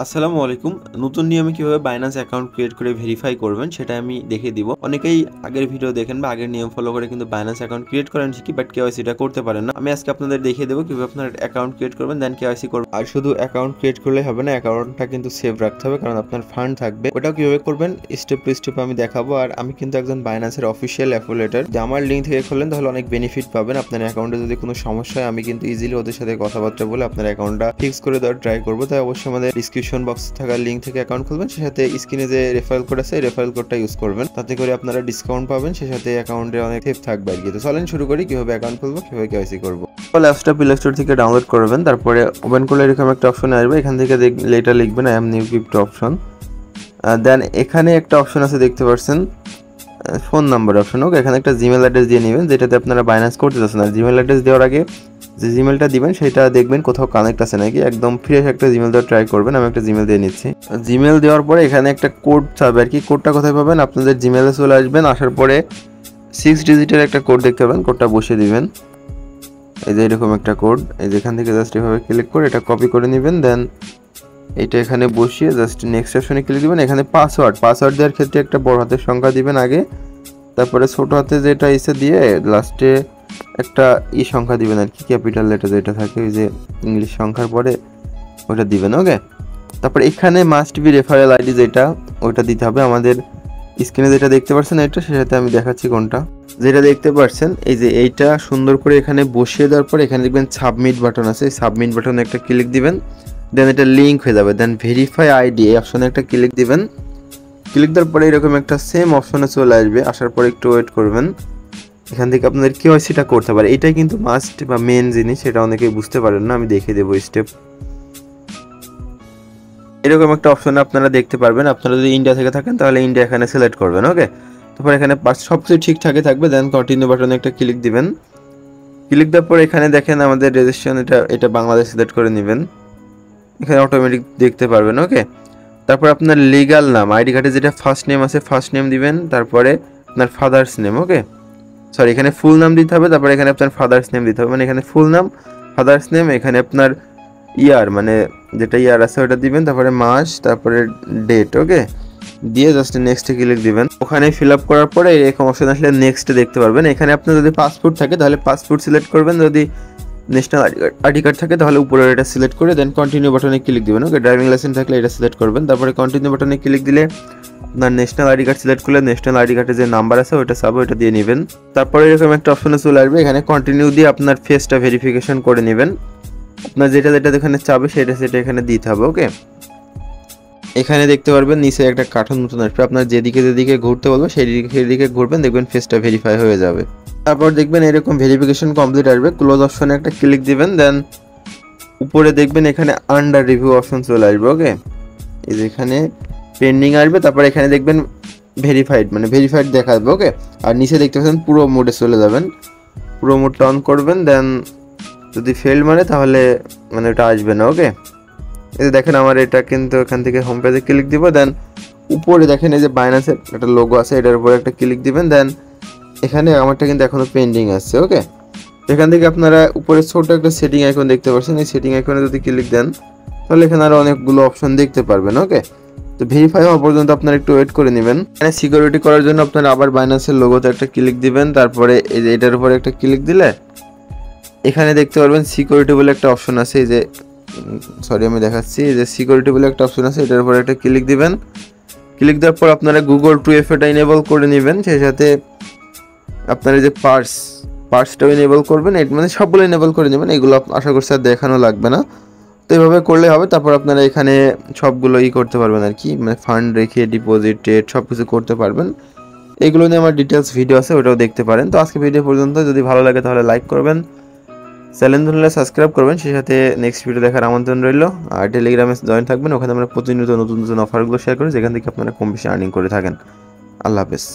আসসালামু আলাইকুম। নতুন নিয়মে কিভাবে বাইন্যান্স অ্যাকাউন্ট ক্রিয়েট করে ভেরিফাই করবেন সেটা আমি দেখিয়ে দিব। অনেকেই আগের ভিডিও দেখেন বা আগের নিয়ম ফলো করে কিন্তু বাইন্যান্স অ্যাকাউন্ট ক্রিয়েট করেন ঠিকই, বাট কেওয়াইসিটা করতে পারেন না। আমি আজকে আপনাদের দেখিয়ে দেবো কিভাবে আপনার অ্যাকাউন্ট ক্রিয়েট করবেন, দেন কেওয়াইসি করবেন। আর শুধু অ্যাকাউন্ট ক্রিয়েট করলে হবে না, অ্যাকাউন্টটা কিন্তু সেভ রাখতে হবে, কারণ আপনার ফান্ড থাকবে। ওটাও কিভাবে করবেন স্টেপ টু স্টেপ আমি দেখাবো। আর আমি কিন্তু একজন বাইন্যান্সের অফিসিয়াল অ্যাফিলিয়েটর, যে আমার লিঙ্ক থেকে খুললেন তাহলে অনেক বেনিফিট পাবেন। আপনার অ্যাকাউন্টে যদি কোনো সমস্যা হয় আমি কিন্তু ইজিলি ওদের সাথে কথাবার্তা বলে আপনার অ্যাকাউন্টটা ফিক্স করে দেওয়ার ট্রাই করবো। তাই অবশ্যই আমাদের ডিসক্রিপশন বক্সে থাকা লিঙ্ক থেকে অ্যাকাউন্ট খুলবেন, সে সাথে স্ক্রিনে যে রেফারেল কোড আছে রেফারেল কোডটা ইউজ করবেন, তাতে করে আপনারা ডিসকাউন্ট পাবেন, সে সাথে অ্যাকাউন্টে অনেক সেফ থাকবে আর কি। তো চলেন শুরু করি কিভাবে অ্যাকাউন্ট খুলবো, কিভাবে কেওয়াইসি করবো। অ্যাপসটা প্লে স্টোর থেকে ডাউনলোড করবেন, তারপরে ওপেন করলে এরকম একটা অপশন আসবে। এখান থেকে এটা লিখবেন I am new crypto option. Then এখানে একটা অপশন আছে দেখতে পাচ্ছেন, ফোন নাম্বার অপশন। ওকে, এখানে একটা জিমেল অ্যাড্রেস দিয়ে নেবেন যেটাতে আপনারা বাইন্যান্স করতে চাচ্ছেন। আর জিমেল অ্যাড্রেস দেওয়ার আগে যে জিমেলটা দিবেন সেটা দেখবেন কোথাও কানেক্ট আছে নাকি, একদম ফ্রেশ একটা জিমেল দেওয়ার ট্রাই করবেন। আমি একটা জিমেল দিয়ে নিচ্ছি। জিমেল দেওয়ার পরে এখানে একটা কোড চাবে আর কি। কোডটা কোথায় পাবেন, আপনাদের জিমেলে চলে আসবেন, আসার পরে 6 ডিজিটের একটা কোড দেখতে পাবেন, কোডটা বসিয়ে দিবেন। এই যে এরকম একটা কোড, এই যেখান থেকে জাস্ট এভাবে ক্লিক করে এটা কপি করে নেবেন। দেন এটা এখানে বসিয়ে জাস্ট নেক্সট অপশনে ক্লিক দিবেন। এখানে পাসওয়ার্ড দেওয়ার ক্ষেত্রে একটা বড় হাতের সংখ্যা দিবেন আগে, তারপরে ছোট হাতে যেটা এসে দিয়ে লাস্টে একটা সংখ্যা দিবেন আর কি, ক্যাপিটাল লেটার যেটা থাকে ওই যে ইংলিশ সংখ্যার পরে ওটা দিবেন। ওকে, তারপর এখানে মাস্ট বি রেফারেল আইডি যেটা ওটা দিতে হবে। আমাদের স্ক্রিনে যেটা দেখতে পাচ্ছেন এটা, সেটাতে সাথে আমি দেখাচ্ছি কোনটা। যেটা দেখতে পাচ্ছেন এই যে এইটা সুন্দর করে এখানে বসিয়ে দেওয়ার পর এখানে দেখবেন সাবমিট বাটন আছে, সাবমিট বাটনে একটা ক্লিক দিবেন। দেন এটা লিঙ্ক হয়ে যাবে। দেন ভেরিফাই আইডি এই অপশনে একটা ক্লিক দিবেন। ক্লিক দেওয়ার পরে এরকম একটা সেম অপশনে চলে আসবে, আসার পরে একটু ওয়েট করবেন। এখান থেকে আপনাদের কেওয়াইসিটা করতে পারে, এটাই কিন্তু মাস্ট বা মেন জিনিস, এটা অনেকেই বুঝতে পারেন না, আমি দেখিয়ে দেবো স্টেপ। এরকম একটা অপশনে আপনারা দেখতে পারবেন। আপনারা যদি ইন্ডিয়া থেকে থাকেন তাহলে ইন্ডিয়া এখানে সিলেক্ট করবেন। ওকে, তারপর এখানে সব কিছু ঠিকঠাকই থাকবে। দেন কন্টিনিউ বাটনে একটা ক্লিক দিবেন। ক্লিক দেওয়ার পর এখানে দেখেন আমাদের রেজিস্ট্রেশন, এটা বাংলাদেশ সিলেক্ট করে নেবেন। এখানে অটোমেটিক দেখতে পারবেন। ওকে, তারপর আপনার লিগ্যাল নাম, আইডি কার্ডে যেটা ফার্স্ট নেম আছে ফার্স্ট নেম দিবেন, তারপরে আপনার ফাদার্স নেম। ওকে, সরি এখানে ফুল নাম দিতে হবে, তারপরে এখানে আপনার ফাদার্স নেম দিতে হবে। মানে এখানে ফুল নাম, ফাদার্স নেম, এখানে আপনার ইয়ার মানে যেটা ইয়ার আছে ওটা দিবেন, তারপরে মাস, তারপরে ডেট। ওকে, দিয়ে জাস্ট নেক্সটে ক্লিক দিবেন। ওখানে ফিল আপ করার পরে এরকম অপশন আসলে নেক্সটে দেখতে পারবেন। এখানে আপনার যদি পাসপোর্ট থাকে তাহলে পাসপোর্ট সিলেক্ট করবেন, যদি ন্যাশনাল আইডি কার্ড থাকে তাহলে উপরের এটা সিলেক্ট করে দেন কন্টিনিউ বাটনে ক্লিক দিবেন। ওকে, ড্রাইভিং লাইসেন্স থাকলে এটা সিলেক্ট করবেন, তারপরে কন্টিনিউ বাটনে ক্লিক দিলে আপনার ন্যাশনাল আইডি কার্ড সিলেক্ট করলে ন্যাশনাল আইডি কার্ডে যে নাম্বার আছে ওইটা চাবো, ওইটা দিয়ে নেবেন। তারপরে এরকম একটা অপশনে চলে আসবে, এখানে কন্টিনিউ দিয়ে আপনার ফেসটা ভেরিফিকেশন করে নেবেন। আপনার যেটা এখানে চাবে সেটা এখানে দিতে হবে। ওকে, এখানে দেখতে পারবেন নিচে একটা কার্টুন মতন আসবে, আপনার যেদিকে যেদিকে ঘুরতে বলবে সেদিকে ঘুরবেন, দেখবেন ফেসটা ভেরিফাই হয়ে যাবে। তারপর দেখবেন এরকম ভেরিফিকেশন কমপ্লিট আসবে, ক্লোজ অপশনে একটা ক্লিক দিবেন। দেন উপরে দেখবেন এখানে আন্ডার রিভিউ অপশন চলে আসবে। ওকে, এই যে এখানে পেন্ডিং আসবে, তারপর এখানে দেখবেন ভেরিফাইড দেখাবে। ওকে, আর নিচে দেখতে পাচ্ছেন পুরো মোডে চলে যাবেন, পুরো মোডটা অন করবেন। দেন যদি ফেল মানে তাহলে মানে ওটা আসবে না। ওকে, এই যে দেখেন আমার এটা কিন্তু এখান থেকে হোম পেজে ক্লিক দিব। দেন উপরে দেখেন এই যে বাইন্যান্সের একটা লোগো আছে, এটার উপরে একটা ক্লিক দিবেন। দেন এখানে আমারটা কিন্তু এখনো পেন্ডিং আসছে। ওকে, এখান থেকে আপনারা উপরে ছোট একটা সেটিং আইকন দেখতে পাচ্ছেন, এই সেটিং আইকনে যদি ক্লিক দেন তাহলে এখানে আরো অনেকগুলো অপশন দেখতে পারবেন। ওকে, তো ভেরিফাই হওয়া পর্যন্ত আপনারা একটু ওয়েট করে নেবেন। এখানে সিকিউরিটি করার জন্য আপনারা আবার বাইন্যান্সের লোগোতে একটা ক্লিক দিবেন, তারপরে এই যে এটার উপরে একটা ক্লিক দিলে এখানে দেখতে পারবেন সিকিউরিটি বলে একটা অপশন আছে। এই যে সরি আমি দেখাচ্ছি, এই যে সিকিউরিটি বলে একটা অপশন আছে, এটার উপরে একটা ক্লিক দিবেন। ক্লিক দেওয়ার পর আপনারা গুগল 2FA টা ইনেবল করে নেবেন, সেই সাথে আপনারা যে পার্সটাও ইনেবল করবেন, মানে সবগুলো ইনেবল করে নেবেন। এগুলো আশা করছি আর দেখানো লাগবে না, তো এইভাবে করলে হবে। তারপর আপনারা এখানে সবগুলো করতে পারবেন আর কি, মানে ফান্ড রেখে ডিপোজিট ট্রেড সব কিছু করতে পারবেন। এগুলো নিয়ে আমার ডিটেলস ভিডিও আছে, ওটাও দেখতে পারেন। তো আজকে ভিডিও পর্যন্ত, যদি ভালো লাগে তাহলে লাইক করবেন, চ্যানেল ধরলে সাবস্ক্রাইব করবেন, সেই সাথে নেক্সট ভিডিও দেখার আমন্ত্রণ রইল। আর টেলিগ্রামে জয়েন থাকবেন, ওখানে আমরা প্রতিনিয়ত নতুন নতুন অফারগুলো শেয়ার করি, যেখান থেকে আপনারা কম বেশি আর্নিং করে থাকেন। আল্লাহ হাফেজ।